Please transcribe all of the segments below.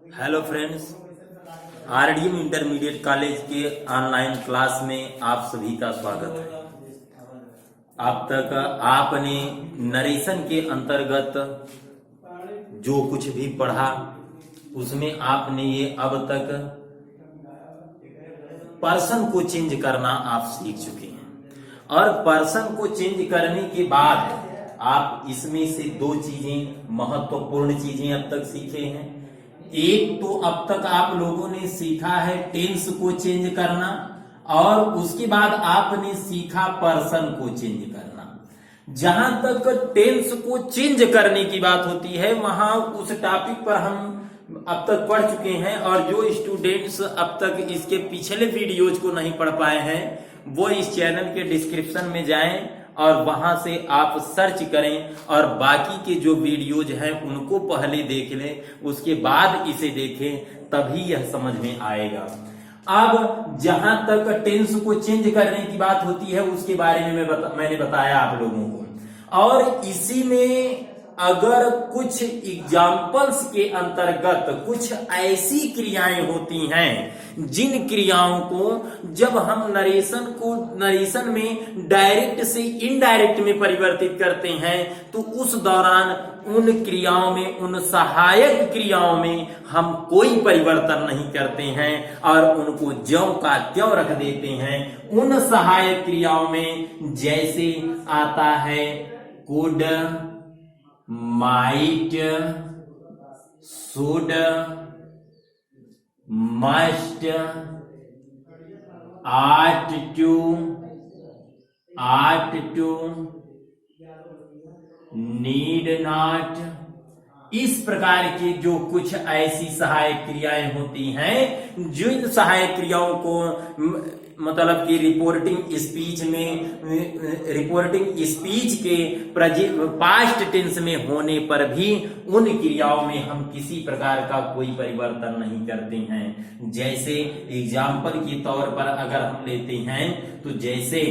Hello friends, RDM intermediate college के online class में आप सभी का स्वागत है। अब तक आपने नरेशन के अंतर्गत जो कुछ भी पढ़ा उसमें आपने ये अब तक पर्सन को चेंज करना आप सीख चुके हैं और पर्सन को चेंज करने के बाद आप इसमें से दो चीजें महत्वपूर्ण चीजें अब तक सीखे हैं। एक तो अब तक आप लोगों ने सीखा है टेंस को चेंज करना और उसके बाद आपने सीखा पर्सन को चेंज करना। जहां तक टेंस को चेंज करने की बात होती है वहां उस टॉपिक पर हम अब तक पढ़ चुके हैं और जो स्टूडेंट्स अब तक इसके पिछले वीडियोज को नहीं पढ़ पाए हैं वो इस चैनल के डिस्क्रिप्शन में जाएं और वहां से आप सर्च करें और बाकी के जो वीडियोज हैं उनको पहले देख लें, उसके बाद इसे देखें, तभी यह समझ में आएगा। अब जहां तक टेंस को चेंज करने की बात होती है उसके बारे में मैंने बताया आप लोगों को, और इसी में अगर कुछ एग्जाम्पल्स के अंतर्गत कुछ ऐसी क्रियाएं होती हैं जिन क्रियाओं को जब हम नरेशन में डायरेक्ट से इनडायरेक्ट में परिवर्तित करते हैं तो उस दौरान उन क्रियाओं में, उन सहायक क्रियाओं में हम कोई परिवर्तन नहीं करते हैं और उनको ज्यों का त्यों रख देते हैं। उन सहायक क्रियाओं में जैसे आता है could, might, should, must, ought to, need not, इस प्रकार की जो कुछ ऐसी सहायक क्रियाएं होती हैं जिन सहायक क्रियाओं को मतलब कि रिपोर्टिंग स्पीच के पास्ट टेंस में होने पर भी उन क्रियाओं में हम किसी प्रकार का कोई परिवर्तन नहीं करते हैं। जैसे एग्जाम्पल के तौर पर अगर हम लेते हैं तो जैसे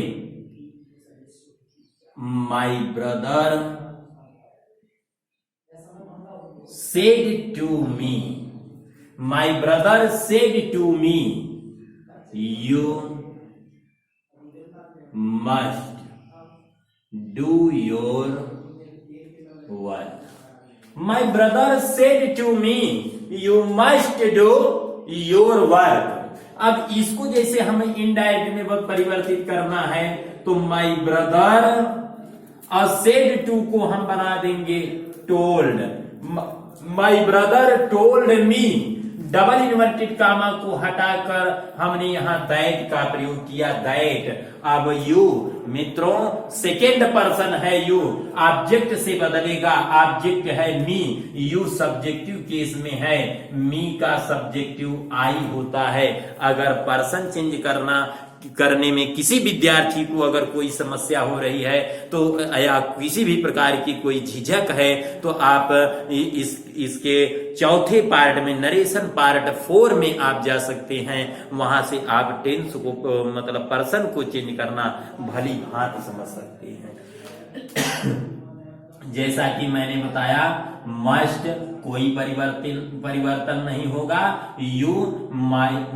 my brother said to me, my brother said to me, you must do your work. My brother said to me, you must do your work. अब इसको जैसे हमें इनडायरेक्ट में परिवर्तित करना है तो माई ब्रदर और सेड टू को हम बना देंगे told. My brother told me, double inverted comma को हटाकर हमने यहां दैट का प्रयोग किया, दैट। अब यू मित्रों सेकेंड पर्सन है, यू ऑब्जेक्ट से बदलेगा, ऑब्जेक्ट है मी, यू सब्जेक्टिव केस में है, मी का सब्जेक्टिव आई होता है। अगर पर्सन चेंज करने में किसी विद्यार्थी को अगर कोई समस्या हो रही है तो या किसी भी प्रकार की कोई झिझक है तो आप इसके चौथे पार्ट में नरेशन पार्ट 4 में आप जा सकते हैं। वहां से आप टेंस को मतलब पर्सन को चेंज करना भली भांति समझ सकते हैं। जैसा कि मैंने बताया मस्ट कोई परिवर्तन नहीं होगा, यू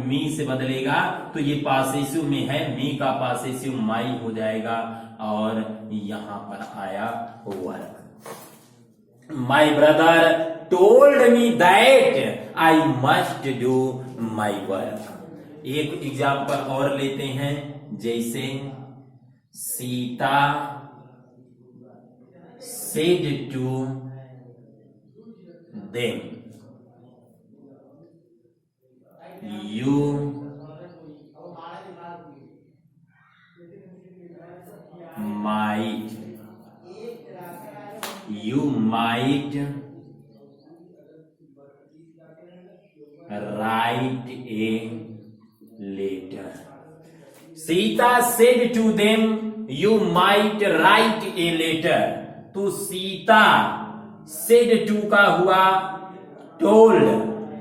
मी से बदलेगा तो ये पासेसिव में है, मी का पासेसिव माई हो जाएगा और यहां पर आया work. My brother told me that I must do my work. एक एग्जाम्पल और लेते हैं, जैसे Sita said to them, you might write a letter. Sita said to them, you might write a letter. तो सीता सेड टू का हुआ told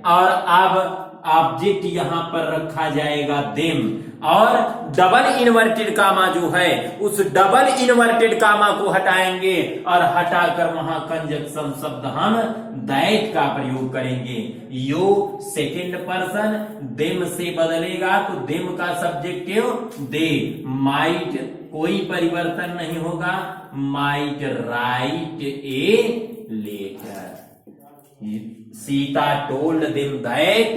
और अब ऑब्जेक्ट यहां पर रखा जाएगा देम। और डबल इन्वर्टेड कामा जो है उस डबल इन्वर्टेड कामा को हटाएंगे और हटाकर वहां कंजक्शन शब्द हम दैट का प्रयोग करेंगे। यो सेकंड पर्सन देम से बदलेगा तो देम का सब्जेक्टिव दे, माइट कोई परिवर्तन नहीं होगा, might write a letter. Sita told them that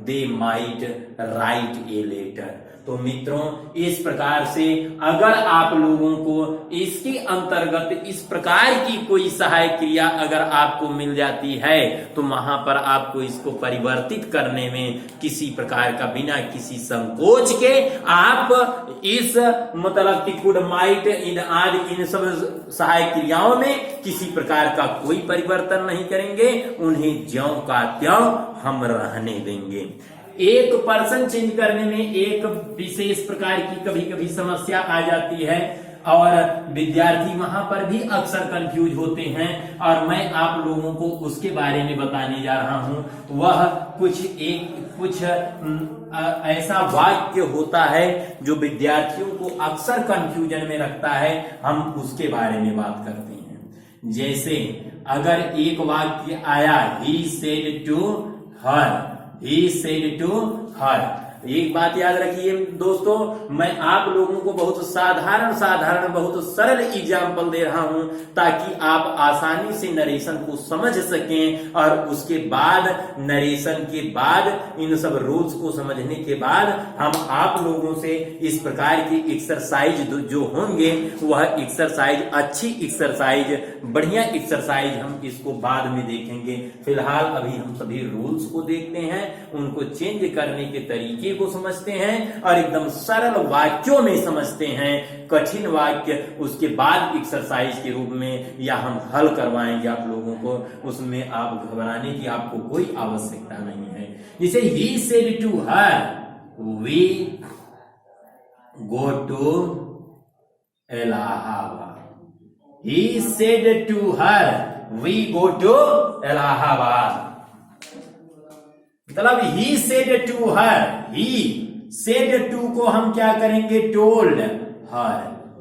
they might write a letter. तो मित्रों इस प्रकार से अगर आप लोगों को इसके अंतर्गत इस प्रकार की कोई सहायक क्रिया अगर आपको मिल जाती है तो वहां पर आपको इसको परिवर्तित करने में किसी प्रकार का बिना किसी संकोच के आप इस मतलब कि कुड माइट इन आदि इन सब सहायक क्रियाओं में किसी प्रकार का कोई परिवर्तन नहीं करेंगे, उन्हें ज्यों का त्यों हम रहने देंगे। एक पर्सन चेंज करने में एक विशेष प्रकार की कभी कभी समस्या आ जाती है और विद्यार्थी वहां पर भी अक्सर कंफ्यूज होते हैं और मैं आप लोगों को उसके बारे में बताने जा रहा हूं। वह कुछ ऐसा वाक्य होता है जो विद्यार्थियों को अक्सर कंफ्यूजन में रखता है, हम उसके बारे में बात करते हैं। जैसे अगर एक वाक्य आया he said to her, he said to her। एक बात याद रखिए दोस्तों, मैं आप लोगों को बहुत साधारण बहुत सरल एग्जाम्पल दे रहा हूं ताकि आप आसानी से नरेशन को समझ सकें और उसके बाद नरेशन के बाद इन सब रूल्स को समझने के बाद हम आप लोगों से इस प्रकार की एक्सरसाइज जो होंगे वह एक्सरसाइज अच्छी एक्सरसाइज बढ़िया एक्सरसाइज हम इसको बाद में देखेंगे। फिलहाल अभी हम सभी रूल्स को देखते हैं, उनको चेंज करने के तरीके को समझते हैं और एकदम सरल वाक्यों में समझते हैं। कठिन वाक्य उसके बाद एक्सरसाइज के रूप में या हम हल करवाएंगे आप लोगों को, उसमें आप घबराने की आपको कोई आवश्यकता नहीं है। जैसे he said to her we go to Allahabad, he said to her we go to Allahabad. मतलब he said to her, he said to को हम क्या करेंगे told her,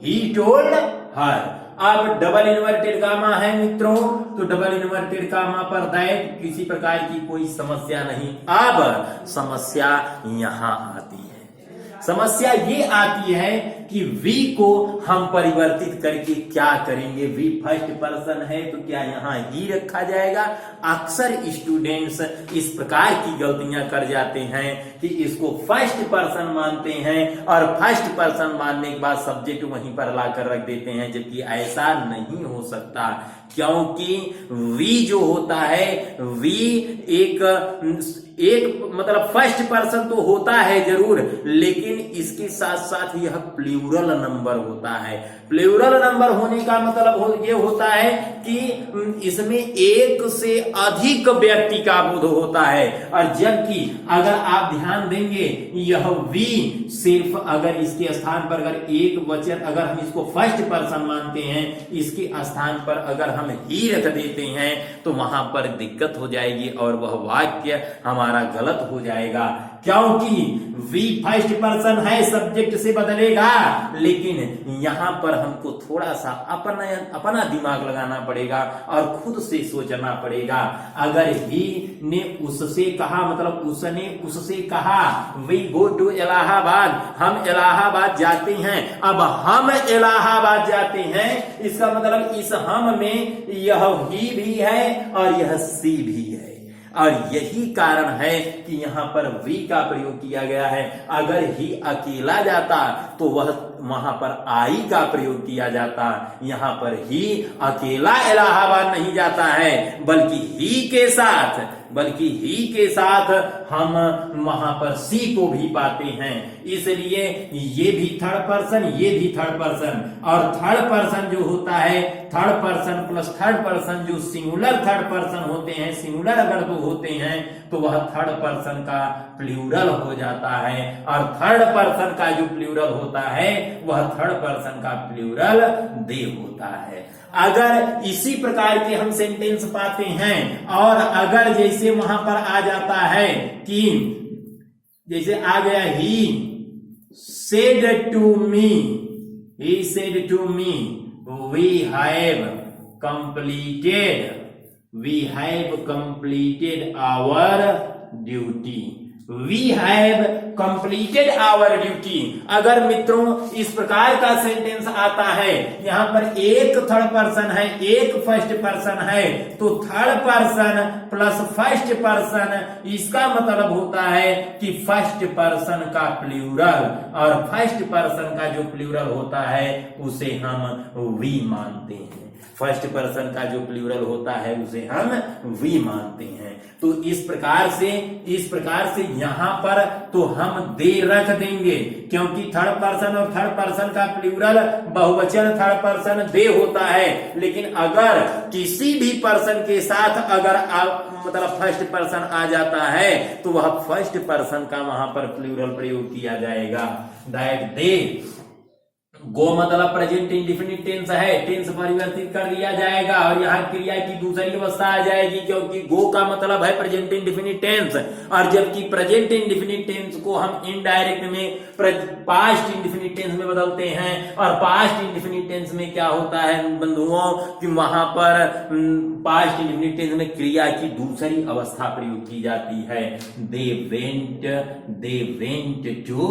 he told her। अब डबल इन्वर्टेड गामा है मित्रों, तो डबल इन्वर्टेड गामा पर दैट किसी प्रकार की कोई समस्या नहीं। अब समस्या यहां आती है, समस्या ये आती है कि वी को हम परिवर्तित करके क्या करेंगे। वी फर्स्ट पर्सन है तो क्या यहाँ ही रखा जाएगा। अक्सर स्टूडेंट्स इस प्रकार की गलतियां कर जाते हैं कि इसको फर्स्ट पर्सन मानते हैं और फर्स्ट पर्सन मानने के बाद सब्जेक्ट वहीं पर लाकर रख देते हैं, जबकि ऐसा नहीं हो सकता। क्योंकि वी जो होता है वी एक मतलब फर्स्ट पर्सन तो होता है जरूर, लेकिन इसके साथ साथ यह प्लूरल नंबर होता है। प्लूरल नंबर होने का मतलब ये होता है कि इसमें एक से अधिक व्यक्ति का बोध होता है। और जबकि अगर आप ध्यान देंगे यह वी सिर्फ अगर इसके स्थान पर अगर एक वचन अगर हम इसको फर्स्ट पर्सन मानते हैं, इसके स्थान पर अगर हम ही रख देते हैं तो वहां पर दिक्कत हो जाएगी और वह वाक्य हमारा गलत हो जाएगा। क्योंकि वी फर्स्ट पर्सन है सब्जेक्ट से बदलेगा, लेकिन यहां पर हमको थोड़ा सा अपना दिमाग लगाना पड़ेगा और खुद से सोचना पड़ेगा। अगर ही ने उससे कहा मतलब उसने उससे कहा वी गो टू इलाहाबाद, हम इलाहाबाद जाते हैं। अब हम इलाहाबाद जाते हैं, इसका मतलब इस हम में यह ही भी है और यह सी भी है, और यही कारण है कि यहां पर वी का प्रयोग किया गया है। अगर ही अकेला जाता तो वह वहां पर आई का प्रयोग किया जाता। यहां पर ही अकेला इलाहाबाद नहीं जाता है, बल्कि ही के साथ हम वहां पर सी को भी पाते हैं। इसलिए ये भी थर्ड पर्सन, ये भी थर्ड पर्सन, और थर्ड पर्सन जो होता है third person plus third person जो सिंगुलर थर्ड पर्सन होते हैं, सिंगुलर अगर दो होते हैं तो वह थर्ड पर्सन का प्लूरल हो जाता है, और थर्ड पर्सन का जो प्लूरल होता है वह थर्ड पर्सन का प्लूरल दे होता है। अगर इसी प्रकार के हम सेंटेंस पाते हैं और अगर जैसे वहां पर आ जाता है कि जैसे आ गया ही said to me, he said to me, we have completed our duty. We have completed our duty. अगर मित्रों इस प्रकार का सेंटेंस आता है, यहां पर एक थर्ड पर्सन है, एक फर्स्ट पर्सन है, तो third person plus first person, इसका मतलब होता है कि फर्स्ट पर्सन का प्लूरल, और फर्स्ट पर्सन का जो प्लूरल होता है उसे हम वी मानते हैं। फर्स्ट पर्सन का जो प्लूरल होता है उसे हम वी मानते हैं। तो इस प्रकार से यहां पर तो हम दे रख देंगे, क्योंकि थर्ड पर्सन और थर्ड पर्सन का प्लूरल बहुवचन थर्ड पर्सन दे होता है। लेकिन अगर किसी भी पर्सन के साथ अगर मतलब फर्स्ट पर्सन आ जाता है तो वह फर्स्ट पर्सन का वहां पर प्लूरल प्रयोग किया जाएगा। दैट दे, गो मतलब प्रेजेंट इंडेफिनिट टेंस है, टेंस परिवर्तित कर दिया जाएगा और यहाँ क्रिया की दूसरी अवस्था आ जाएगी, क्योंकि गो का मतलब है प्रेजेंट इंडेफिनिट टेंस, और जबकि प्रेजेंट इंडेफिनिट टेंस को हम इनडायरेक्ट में पास्ट इंडेफिनिट टेंस में बदलते हैं। और पास्ट इंडेफिनिट टेंस में क्या होता है बंधुओं कि वहां पर पास्ट इंडेफिनिट टेंस में क्रिया की दूसरी अवस्था प्रयोग की जाती है। They went to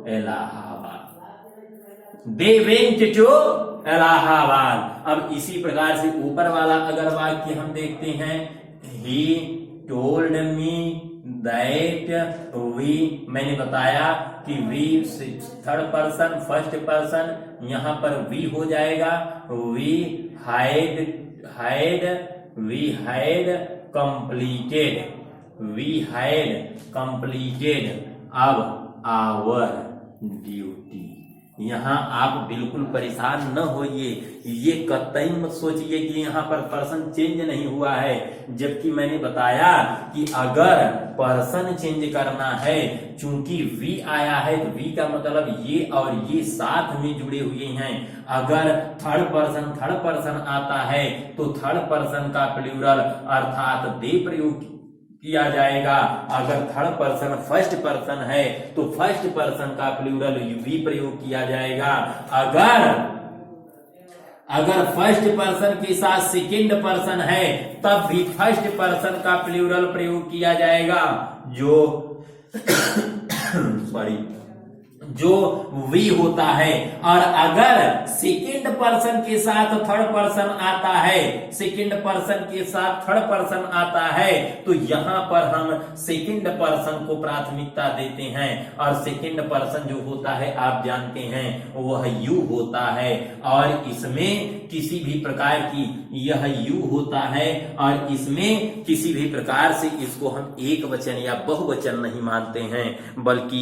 Allahabad. अब इसी प्रकार से ऊपर वाला अगर वाक्य हम देखते हैं, he told me that we, मैंने बताया कि we third person first person, यहां पर वी हो जाएगा। वी हैड कंप्लीटेड अब आवर ड्यूटी। यहां आप बिल्कुल परेशान न होइए, ये कतई मत सोचिए कि यहां पर पर्सन चेंज नहीं हुआ है, जबकि मैंने बताया कि अगर पर्सन चेंज करना है, चूंकि वी आया है तो वी का मतलब ये और ये साथ में जुड़े हुए हैं। अगर थर्ड पर्सन आता है तो थर्ड पर्सन का प्लूरल अर्थात दे प्रयोग किया जाएगा। अगर थर्ड पर्सन फर्स्ट पर्सन है तो फर्स्ट पर्सन का प्लूरल वी प्रयोग किया जाएगा। अगर फर्स्ट पर्सन के साथ सेकंड पर्सन है तब भी फर्स्ट पर्सन का प्लूरल प्रयोग किया जाएगा, जो वी होता है। और अगर सेकंड पर्सन के साथ थर्ड पर्सन आता है, सेकंड पर्सन के साथ थर्ड पर्सन आता है, तो यहां पर हम सेकंड पर्सन को प्राथमिकता देते हैं। और सेकंड पर्सन जो होता है आप जानते हैं वह यू होता है, और इसमें किसी भी प्रकार की यह यू होता है, और इसमें किसी भी प्रकार से इसको हम एक वचन या बहुवचन नहीं मानते हैं, बल्कि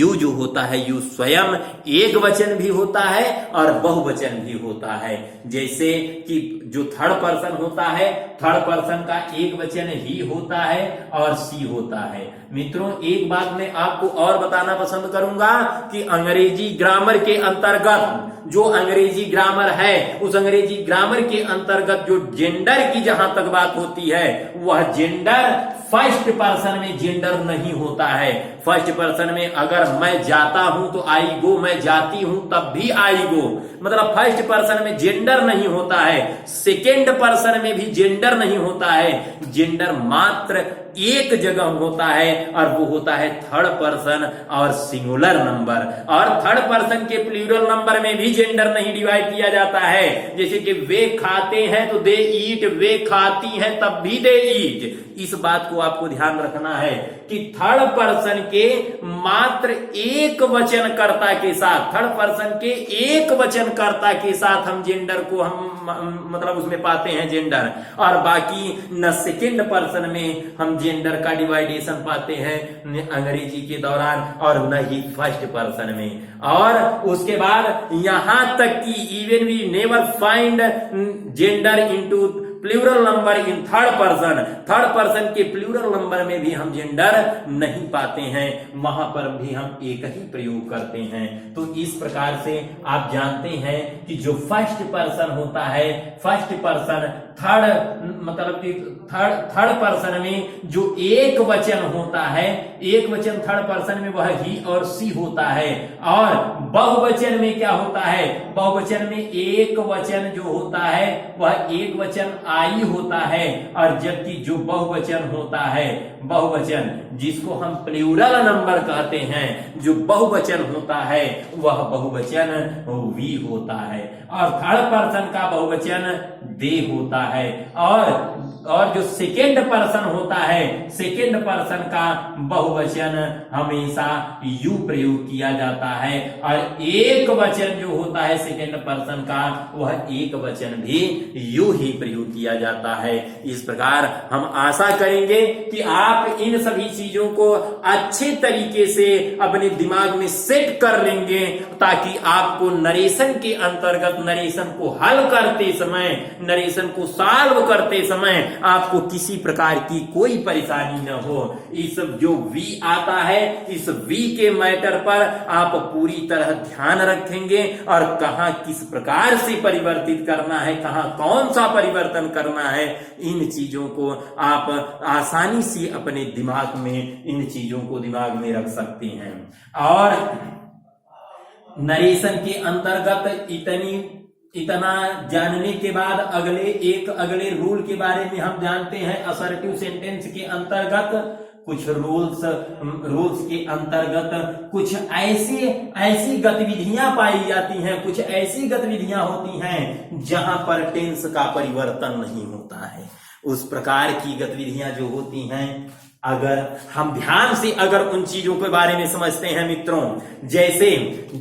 यू जो होता है यू स्वयं एक वचन भी होता है और बहुवचन भी होता है। जैसे कि जो थर्ड पर्सन होता है, थर्ड पर्सन का एक वचन ही होता है और सी होता है। मित्रों एक बात मैं आपको और बताना पसंद करूंगा कि अंग्रेजी ग्रामर के अंतर्गत जो अंग्रेजी ग्रामर है, उस अंग्रेजी ग्रामर के अंतर्गत जो जेंडर की जहां तक बात होती है, वह जेंडर फर्स्ट पर्सन में जेंडर नहीं होता है। फर्स्ट पर्सन में अगर मैं जाता हूं तो आई गो, मैं जाती हूं तब भी आई गो, मतलब फर्स्ट पर्सन में जेंडर नहीं होता है। सेकेंड पर्सन में भी जेंडर नहीं होता है, जेंडर मात्र एक जगह होता है और वो होता है थर्ड पर्सन और सिंगुलर नंबर। और थर्ड पर्सन के प्लूरल नंबर में भी जेंडर नहीं डिवाइड किया जाता है। जैसे कि वे खाते हैं तो दे ईट, वे खाती हैं तब भी दे ईट। इस बात को आपको ध्यान रखना है कि थर्ड पर्सन के मात्र एक वचनकर्ता के साथ, थर्ड पर्सन के एक वचनकर्ता के साथ हम जेंडर को हम मतलब उसमें पाते हैं जेंडर, और बाकी न सेकेंड पर्सन में हम जेंडर का डिवाइडेशन पाते हैं अंग्रेजी के दौरान, और न ही फर्स्ट पर्सन में। और उसके बाद यहां तक कि even we never find gender into plural number in third person. Third person के प्लूरल नंबर में भी हम जेंडर नहीं पाते हैं, वहां पर भी हम एक ही प्रयोग करते हैं। तो इस प्रकार से आप जानते हैं कि जो फर्स्ट पर्सन होता है, फर्स्ट पर्सन थर्ड मतलब कि थर्ड पर्सन में जो एक वचन होता है, एक वचन थर्ड पर्सन में वह ही और सी होता है। और बहुवचन में क्या होता है, बहुवचन में एक वचन जो होता है वह एक वचन आई होता है। और जबकि जो बहुवचन होता है, बहुवचन जिसको हम प्लूरल नंबर कहते हैं, जो बहुवचन होता है वह बहुवचन वी होता है। और थर्ड पर्सन का बहुवचन दे होता है। और जो सेकेंड पर्सन होता है, सेकेंड पर्सन का बहुवचन हमेशा यू प्रयोग किया जाता है। और एक वचन जो होता है सेकेंड पर्सन का, वह एक वचन भी यू ही प्रयोग किया जाता है। इस प्रकार हम आशा करेंगे कि आप इन सभी चीजों को अच्छे तरीके से अपने दिमाग में सेट कर लेंगे, ताकि आपको नरेशन के अंतर्गत नरेशन को हल करते समय, नरेशन को सॉल्व करते समय आपको किसी प्रकार की कोई परेशानी न हो। इस जो वी आता है, इस वी के मैटर पर आप पूरी तरह ध्यान रखेंगे और कहां किस प्रकार से परिवर्तित करना है, कहां कौन सा परिवर्तन करना है, इन चीजों को आप आसानी से अपने दिमाग में, इन चीजों को दिमाग में रख सकते हैं। और नरेशन के अंतर्गत इतना जानने के बाद अगले रूल के बारे में हम जानते हैं। असर्टिव सेंटेंस के अंतर्गत कुछ रूल्स के अंतर्गत कुछ ऐसी गतिविधियां पाई जाती हैं, कुछ ऐसी गतिविधियां होती हैं जहां पर टेंस का परिवर्तन नहीं होता है। उस प्रकार की गतिविधियां जो होती हैं, अगर हम ध्यान से अगर उन चीजों के बारे में समझते हैं मित्रों, जैसे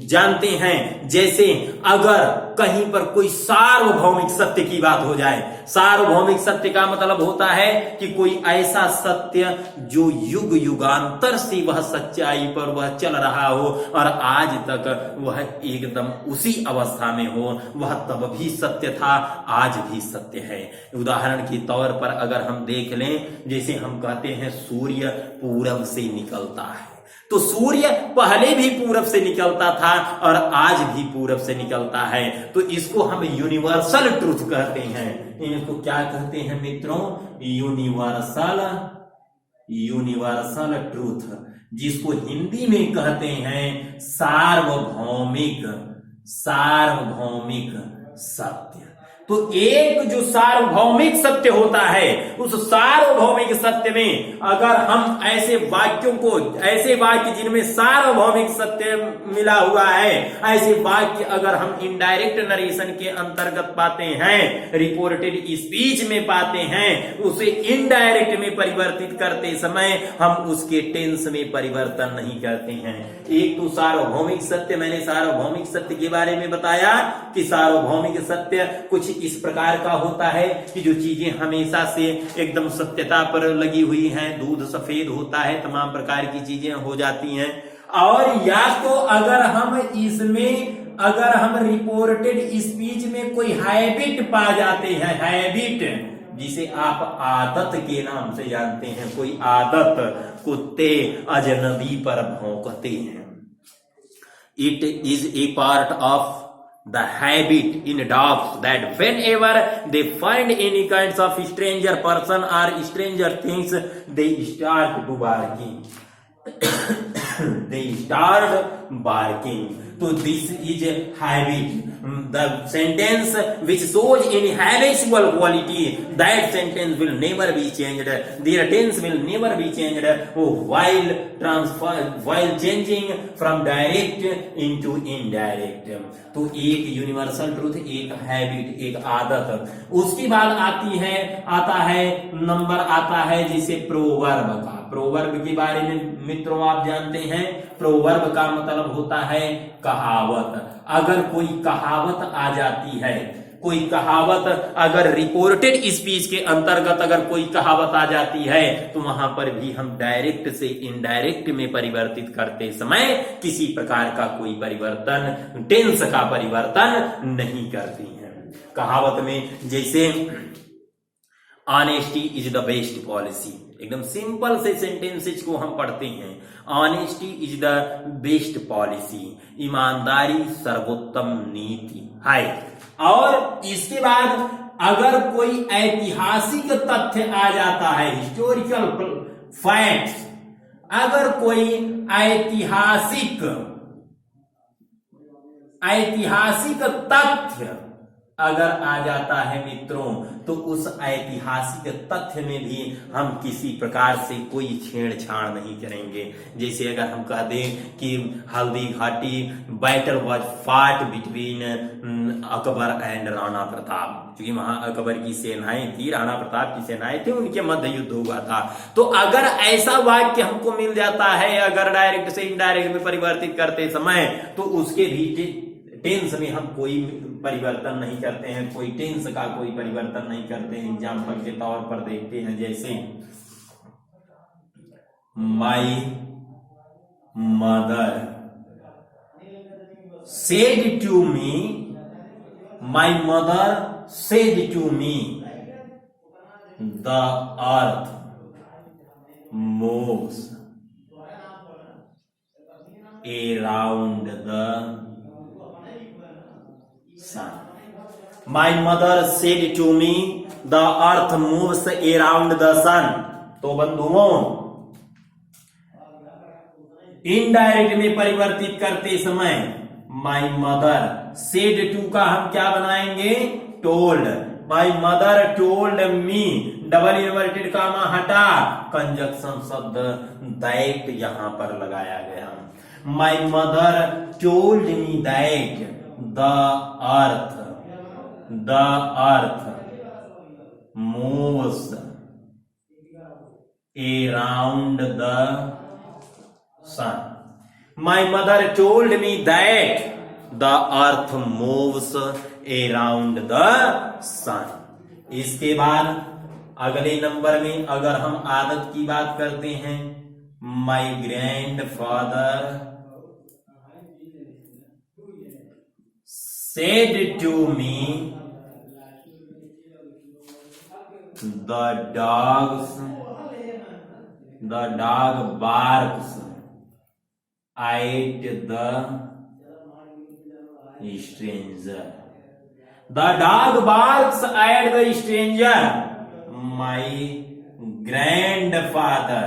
जानते हैं, जैसे अगर कहीं पर कोई सार्वभौमिक सत्य की बात हो जाए। सार्वभौमिक सत्य का मतलब होता है कि कोई ऐसा सत्य जो युग युगांतर से वह सच्चाई पर वह चल रहा हो और आज तक वह एकदम उसी अवस्था में हो, वह तब भी सत्य था, आज भी सत्य है। उदाहरण के तौर पर अगर हम देख लें, जैसे हम कहते हैं सूर्य पूरब से निकलता है, तो सूर्य पहले भी पूरब से निकलता था और आज भी पूरब से निकलता है। तो इसको हम यूनिवर्सल ट्रूथ कहते हैं। इनको क्या कहते हैं मित्रों? यूनिवर्सल ट्रूथ, जिसको हिंदी में कहते हैं सार्वभौमिक सत्य। तो एक जो सार्वभौमिक सत्य होता है, उस सार्वभौमिक सत्य में अगर हम ऐसे वाक्य जिनमें सार्वभौमिक सत्य मिला हुआ है, ऐसे वाक्य अगर हम इनडायरेक्ट नरेशन के अंतर्गत पाते हैं, रिपोर्टेड स्पीच में पाते हैं, उसे इनडायरेक्ट में परिवर्तित करते समय हम उसके टेंस में परिवर्तन नहीं करते हैं। एक तो सार्वभौमिक सत्य, मैंने सार्वभौमिक सत्य के बारे में बताया कि सार्वभौमिक सत्य कुछ इस प्रकार का होता है कि जो चीजें हमेशा से एकदम सत्यता पर लगी हुई हैं, दूध सफेद होता है, तमाम प्रकार की चीजें हो जाती हैं। और या तो अगर हम रिपोर्टेड स्पीच में कोई हैबिट पा जाते हैं, हैबिट जिसे आप आदत के नाम से जानते हैं, कोई आदत, कुत्ते अजनबी पर भौंकते हैं। It is a part of the habit in dogs that whenever they find any kinds of stranger person or stranger things, they start to barking. They start barking. So this is a habit. The sentence which shows any habitual quality, that sentence will never be changed. Their tense will never be changed while changing from direct into indirect. तो एक universal truth, एक habit, एक आदत। उसके बाद आता है जैसे प्रोवर्ब का। प्रोवर्ब के बारे में मित्रों आप जानते हैं, प्रोवर्ब का मतलब होता है कहावत। अगर कोई कहावत आ जाती है, कोई कहावत अगर रिपोर्टेड स्पीच के अंतर्गत अगर कोई कहावत आ जाती है, तो वहां पर भी हम डायरेक्ट से इनडायरेक्ट में परिवर्तित करते समय किसी प्रकार का कोई परिवर्तन, टेंस का परिवर्तन नहीं करती हैं। कहावत में जैसे honesty is the best policy, एकदम सिंपल से सेंटेंसेज को हम पढ़ते हैं। Honesty is the best policy, ईमानदारी सर्वोत्तम नीति है। और इसके बाद अगर कोई ऐतिहासिक तथ्य आ जाता है, हिस्टोरिकल फैक्ट्स, अगर कोई ऐतिहासिक तथ्य अगर आ जाता है मित्रों, तो उस ऐतिहासिक तथ्य में भी हम किसी प्रकार से कोई छेड़छाड़ नहीं करेंगे। जैसे अगर हम कह दें कि हल्दी घाटी बैटल वाज फाट बिटवीन अकबर एंड राणा प्रताप, क्योंकि वहां अकबर की सेनाएं थी, राणा प्रताप की सेनाएं थी, उनके मध्य युद्ध हुआ था। तो अगर ऐसा वाक्य हमको मिल जाता है, अगर डायरेक्ट से इनडायरेक्ट में परिवर्तित करते समय, तो उसके भी टेंस में हम कोई परिवर्तन नहीं करते हैं, कोई टेंस का कोई परिवर्तन नहीं करते हैं। एग्जाम्पल के तौर पर देखते हैं, जैसे my mother said to me, my mother said to me the earth moves around the sun. My mother said to me, the earth moves around the sun. तो बंधुओं, इनडायरेक्ट में परिवर्तित करते समय माई मदर सेड टू का हम क्या बनाएंगे? Told. My mother told me, double inverted comma हटा, कंजक्शन शब्द दैट यहां पर लगाया गया। My mother told me that the earth moves around the sun. My mother told me that the earth moves around the sun. इसके बाद अगले number में अगर हम आदत की बात करते हैं, my grandfather said to me, the dog barks at the stranger. The dog barks at the stranger. My grandfather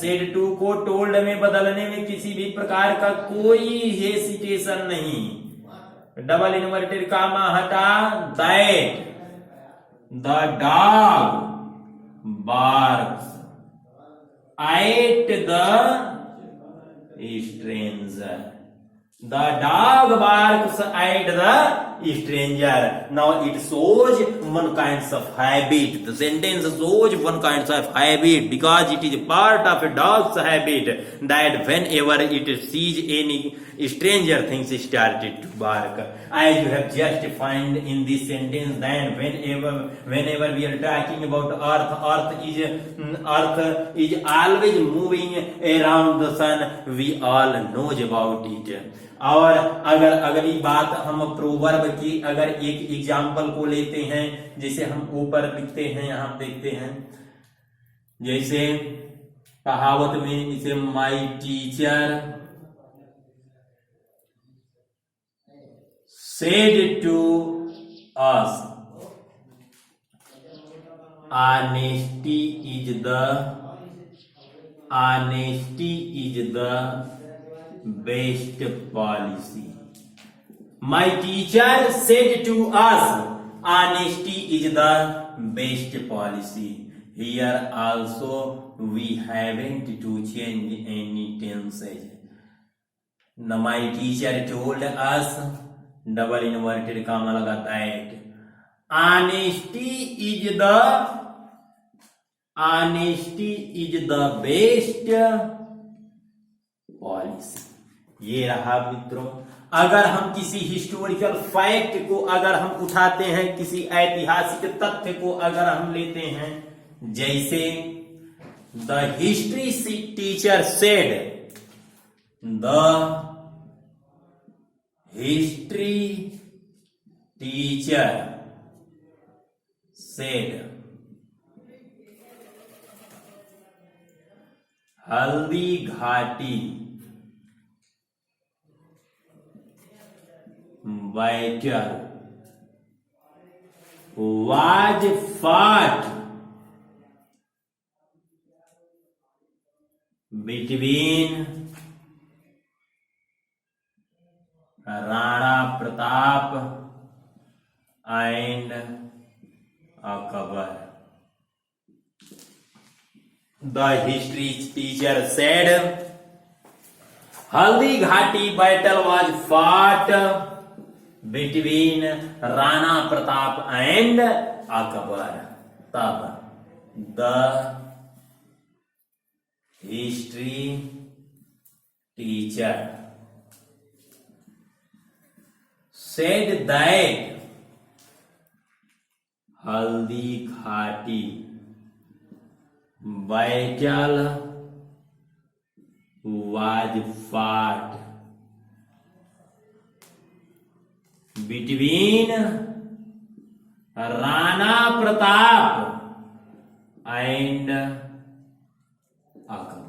said to को told में बदलने में किसी भी प्रकार का कोई हेसिटेशन नहीं। डबल इन्वर्टेड कामा हटा, that the dog barks at the stranger. The dog barks at the stranger. Now it shows one kind of habit. The sentence shows one kind of habit because it is part of a dog's habit that whenever it sees any stranger things started to bark. As you have just find in this sentence, then whenever we are talking about earth is always moving around the sun. We all knows about it. और अगर अगली बात हम proverb की अगर एक example को लेते हैं, जैसे हम ऊपर लिखते हैं, यहां देखते हैं, जैसे कहावत में इसे my teacher said to us, honesty is the best policy. My teacher said to us, honesty is the best policy. Here also we haven't to change any tenses. Now my teacher told us, double inverted comma लगाता है, honesty is the best policy. ये रहा मित्रों, अगर हम किसी historical fact को अगर हम उठाते हैं, किसी ऐतिहासिक तथ्य को अगर हम लेते हैं, जैसे the history teacher said, the history teacher said, Haldi Ghati battle was fought between Rana Pratap and Akbar. The history teacher said Haldi Ghati battle was fought between Rana Pratap and Akbar. Tab the history teacher said that Haldi Ghati battle was fought between Rana Pratap and Akbar.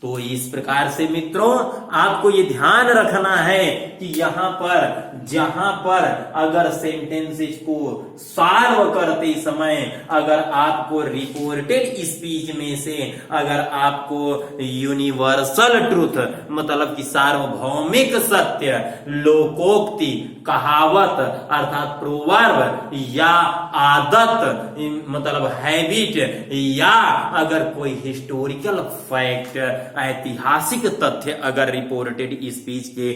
तो इस प्रकार से मित्रों आपको ये ध्यान रखना है कि यहां पर जहां पर अगर सेंटेंसेस को सॉल्व करते समय अगर आपको रिपोर्टेड स्पीच में से अगर आपको यूनिवर्सल ट्रूथ मतलब कि सार्वभौमिक सत्य, लोकोक्ति, कहावत अर्थात प्रोवर्ब या आदत मतलब हैबिट या अगर कोई हिस्टोरिकल फैक्ट ऐतिहासिक तथ्य अगर रिपोर्टेड स्पीच के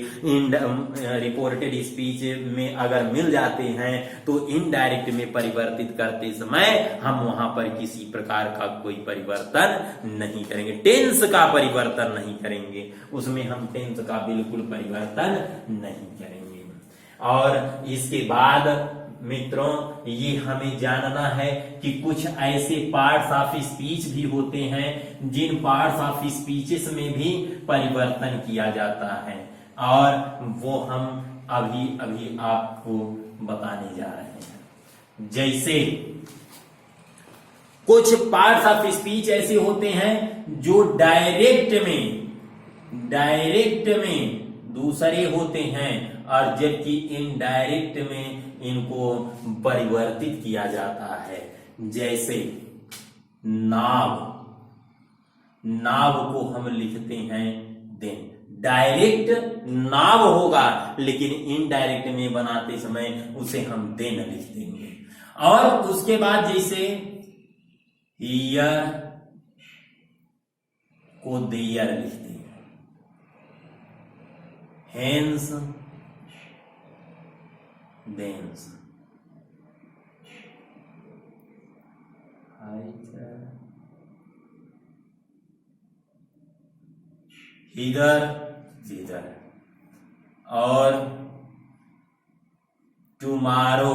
रिपोर्टेड स्पीच में अगर मिल जाते हैं तो इनडायरेक्ट में परिवर्तित करते समय हम वहां पर किसी प्रकार का कोई परिवर्तन नहीं करेंगे, टेंस का परिवर्तन नहीं करेंगे, उसमें हम टेंस का बिल्कुल परिवर्तन नहीं करेंगे। और इसके बाद मित्रों ये हमें जानना है कि कुछ ऐसे पार्ट्स ऑफ स्पीच भी होते हैं जिन पार्ट्स ऑफ स्पीचेस में भी परिवर्तन किया जाता है और वो हम अभी अभी आपको बताने जा रहे हैं। जैसे कुछ पार्ट्स ऑफ स्पीच ऐसे होते हैं जो डायरेक्ट में दूसरे होते हैं और जबकि इनडायरेक्ट में इनको परिवर्तित किया जाता है। जैसे नाव को हम लिखते हैं दिन, डायरेक्ट नाव होगा लेकिन इनडायरेक्ट में बनाते समय उसे हम दिन लिख देंगे। और उसके बाद जैसे ईयर को देयर लिखते हैं, हेंस देंस, इधर जिधर, और टुमारो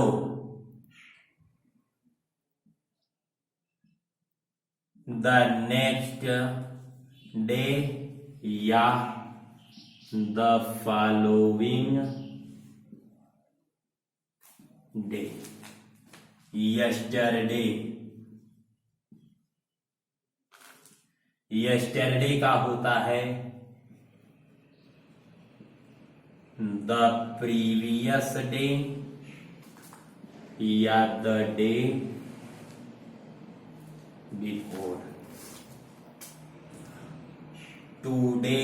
द नेक्स्ट डे या the following day, yesterday, yesterday का होता है द प्रीवियस डे या the day before. Today,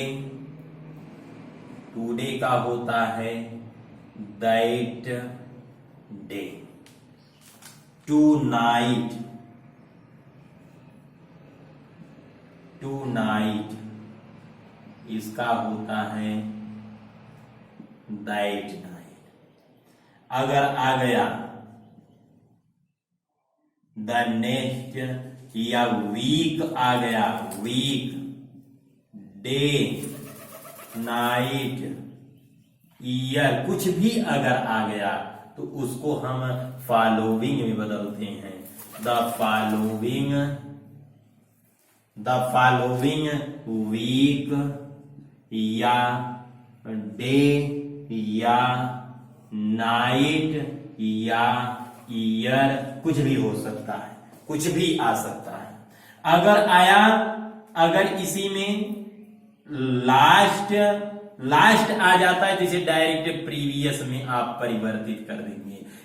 today का होता है that day. Tonight, tonight इसका होता है दैट नाइट। अगर आ गया द नेक्स्ट या वीक आ गया, वीक, डे, नाइट, ईयर कुछ भी अगर आ गया तो उसको हम फॉलोइंग में बदलते हैं। द फॉलोइंग वीक या डे या नाइट या ईयर कुछ भी हो सकता है, कुछ भी आ सकता है। अगर आया, अगर इसी में लास्ट लास्ट आ जाता है तो इसे डायरेक्ट प्रीवियस में आप परिवर्तित कर देंगे।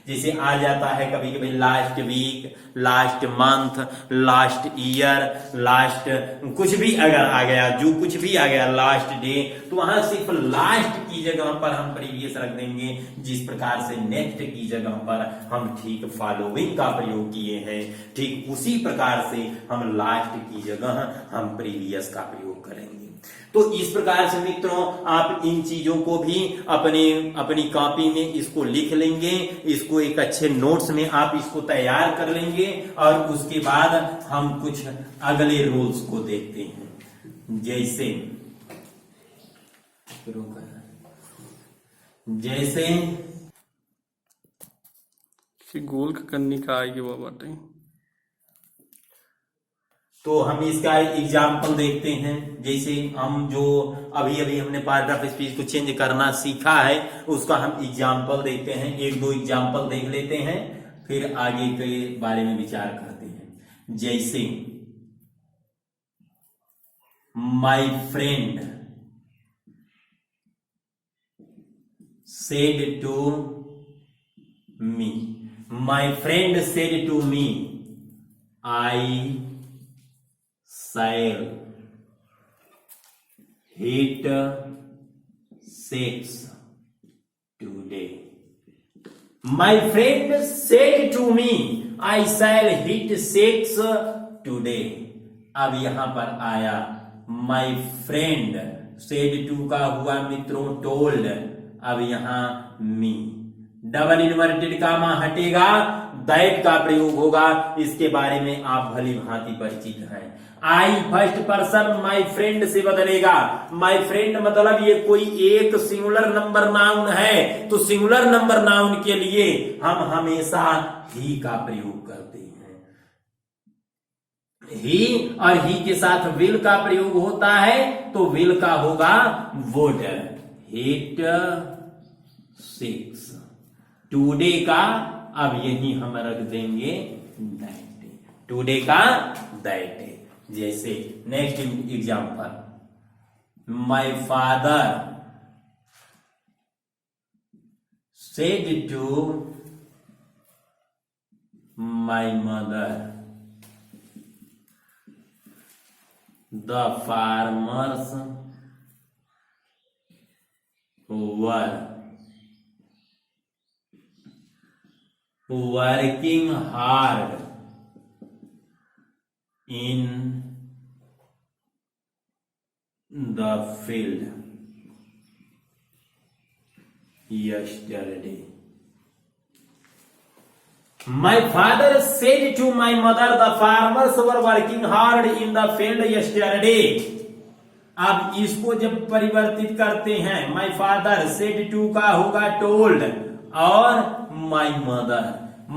जैसे आ जाता है कभी कभी last week, last month, last year, last कुछ भी अगर आ गया, जो कुछ भी आ गया, लास्ट डे, तो वहां सिर्फ लास्ट की जगह पर हम प्रीवियस रख देंगे। जिस प्रकार से नेक्स्ट की जगह पर हम ठीक फॉलोइंग का प्रयोग किए हैं, ठीक उसी प्रकार से हम लास्ट की जगह हम प्रीवियस का प्रयोग करेंगे। तो इस प्रकार से मित्रों आप इन चीजों को भी अपनी कॉपी में इसको लिख लेंगे, इसको एक अच्छे नोट्स में आप इसको तैयार कर लेंगे और उसके बाद हम कुछ अगले रूल्स को देखते हैं। जैसे गोल करने का आएगी वो बातें, तो हम इसका एग्जाम्पल देखते हैं। जैसे हम जो अभी अभी हमने पैराग्राफ स्पीच को चेंज करना सीखा है उसका हम एग्जाम्पल देखते हैं। एक दो एग्जाम्पल देख लेते हैं, फिर आगे के बारे में विचार करते हैं। जैसे my friend said to me, my friend said to me I shall hit six today. My friend said to me, I shall hit six today. अब यहां पर आया my friend, said to का हुआ मित्रों told, अब यहां me, डबल इन्वर्टेड कामा हटेगा, दैट का प्रयोग होगा। इसके बारे में आप भली भांति परिचित हैं। आई फर्स्ट पर्सन माई फ्रेंड से बदलेगा। माई फ्रेंड मतलब ये कोई एक सिंगुलर नंबर नाउन है, तो सिंगुलर नंबर नाउन के लिए हम हमेशा ही का प्रयोग करते हैं। ही और ही के साथ विल का प्रयोग होता है, तो विल का होगा वुड, हिट सिक्स। टुडे का अब यही हम रख देंगे दैट डे, टुडे का दैट डे। जैसे next example, my father said to my mother, the farmers were working hard in the field yesterday. My father said to my mother, the farmers were working hard in the field yesterday. अब इसको जब परिवर्तित करते हैं, my father said to का होगा told, और my mother,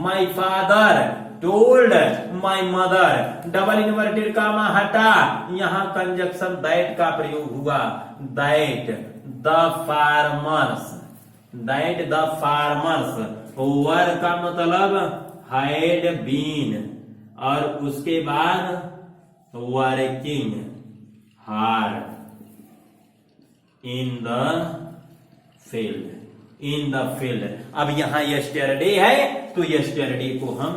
my father told my mother, double inverted comma हटा, यहां कंजक्शन दैट का प्रयोग हुआ। That the farmers, that the farmers, were का मतलब हैड बीन, और उसके बाद working hard in the field, in the field. अब यहां यस्टरडे है तो यस्टरडे को हम